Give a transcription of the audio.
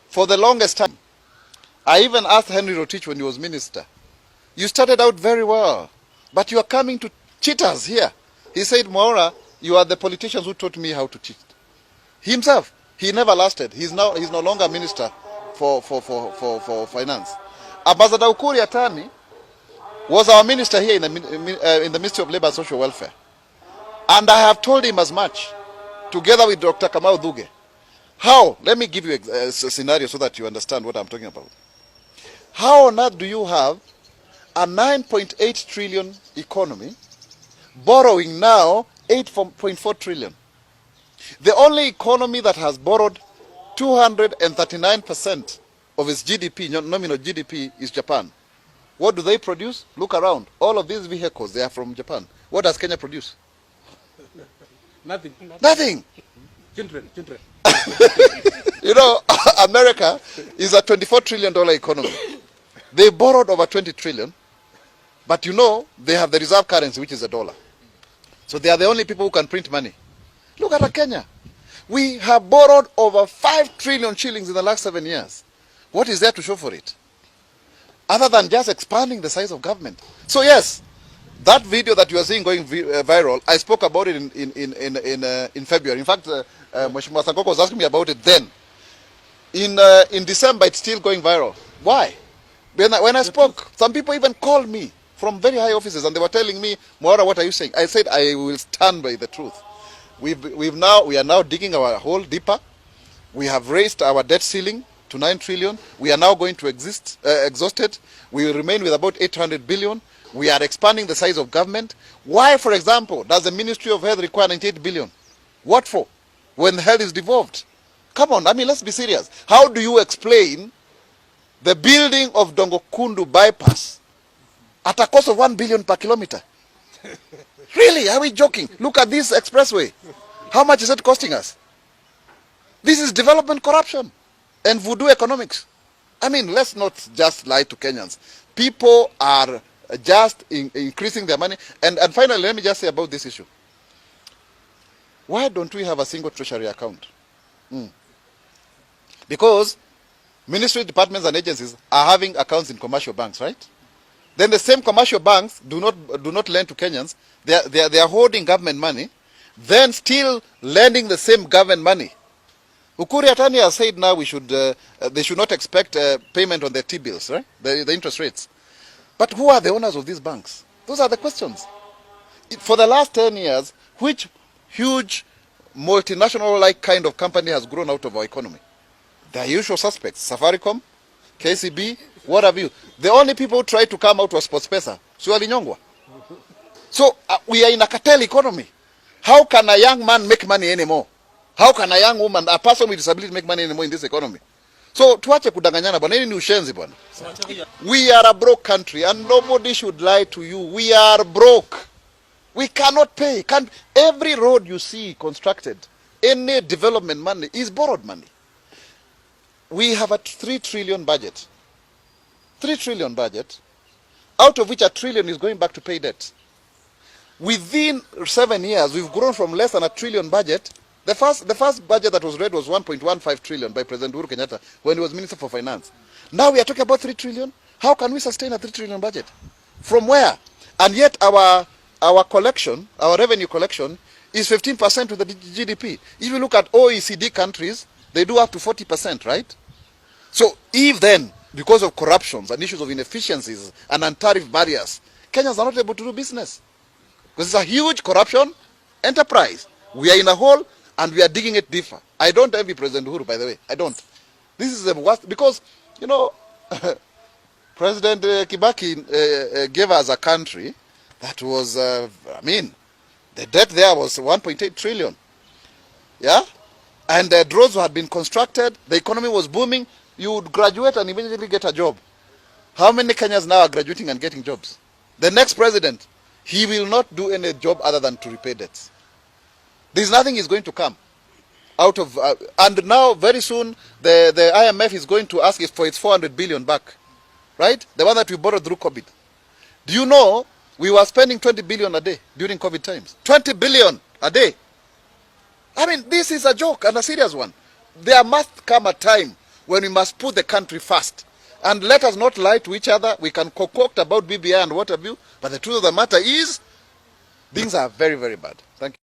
For the longest time, I even asked Henry Rotich when he was minister, you started out very well, but you are coming to cheat us here. He said, Mwaura, you are the politicians who taught me how to cheat. Himself, he never lasted. He's no longer minister for finance. Ambassador Ukuri Atani was our minister here in the Ministry of Labor and Social Welfare. And I have told him as much, together with Dr. Kamau Duge. How? Let me give you a scenario so that you understand what I'm talking about. How on earth do you have a 9.8 trillion economy borrowing now 8.4 trillion? The only economy that has borrowed 239% of its GDP, nominal GDP, is Japan. What do they produce? Look around. All of these vehicles, they are from Japan. What does Kenya produce? Nothing. Nothing. Children. You know, America is a $24 trillion economy. They borrowed over 20 trillion, but you know, they have the reserve currency, which is a dollar. So they are the only people who can print money. Look at Kenya. We have borrowed over 5 trillion shillings in the last 7 years. What is there to show for it? Other than just expanding the size of government. So yes, that video that you are seeing going viral, I spoke about it in February. In fact, Mheshimiwa Sankoko was asking me about it then. In December, it's still going viral. Why? When I spoke, some people even called me from very high offices and they were telling me, Mwaura, what are you saying? I said, I will stand by the truth. We are now digging our hole deeper. We have raised our debt ceiling to 9 trillion. We are now going to exhaust it. We will remain with about 800 billion. We are expanding the size of government. Why, for example, does the Ministry of Health require 98 billion? What for? When health is devolved. Come on, I mean, let's be serious. How do you explain the building of Dongokundu bypass at a cost of 1 billion per kilometer? Really? Are we joking? Look at this expressway. How much is it costing us? This is development corruption and voodoo economics. I mean, let's not just lie to Kenyans. People are just increasing their money. And finally, let me just say about this issue. Why don't we have a single treasury account? Because ministry departments and agencies are having accounts in commercial banks, right? Then the same commercial banks do not lend to Kenyans. They are holding government money, then still lending the same government money. Ukuri Atani has said now they should not expect payment on their T-bills, right? The interest rates. But who are the owners of these banks? Those are the questions. For the last 10 years, which huge multinational-like kind of company has grown out of our economy? The usual suspects, Safaricom, KCB, what have you. The only people who tried to come out was SportsPesa, Suali Nyongwa. So we are in a cartel economy. How can a young man make money anymore? How can a young woman, a person with disability make money anymore in this economy? So tuache kudanganyana bwana, hii ni ushenzi bwana. We are a broke country and nobody should lie to you. We are broke. We cannot pay. Every road you see constructed, any development money is borrowed money. We have a 3 trillion budget. 3 trillion budget, out of which 1 trillion is going back to pay debt. Within 7 years, we've grown from less than 1 trillion budget. The first budget that was read was 1.15 trillion by President Uhuru Kenyatta when he was Minister for Finance. Now we are talking about 3 trillion. How can we sustain a 3 trillion budget? From where? And yet our collection, our revenue collection, is 15% of the GDP. If you look at OECD countries, they do up to 40%, right? So if then, because of corruptions and issues of inefficiencies and non-tariff barriers, Kenyans are not able to do business. Because it's a huge corruption enterprise. We are in a hole and we are digging it deeper. I don't envy President Uhuru, by the way. I don't. This is the worst, because, you know, President Kibaki gave us a country that was, I mean, the debt there was 1.8 trillion. Yeah? And the roads had been constructed, the economy was booming. You would graduate and immediately get a job. How many Kenyans now are graduating and getting jobs? The next president, he will not do any job other than to repay debts. There's nothing is going to come out of, and now very soon the IMF is going to ask for its 400 billion back, right? The one that we borrowed through COVID. Do you know we were spending 20 billion a day during COVID times? 20 billion a day. I mean, this is a joke and a serious one. There must come a time when we must put the country first. And let us not lie to each other. We can concoct about BBI and what have you, but the truth of the matter is, things are very, very bad. Thank you.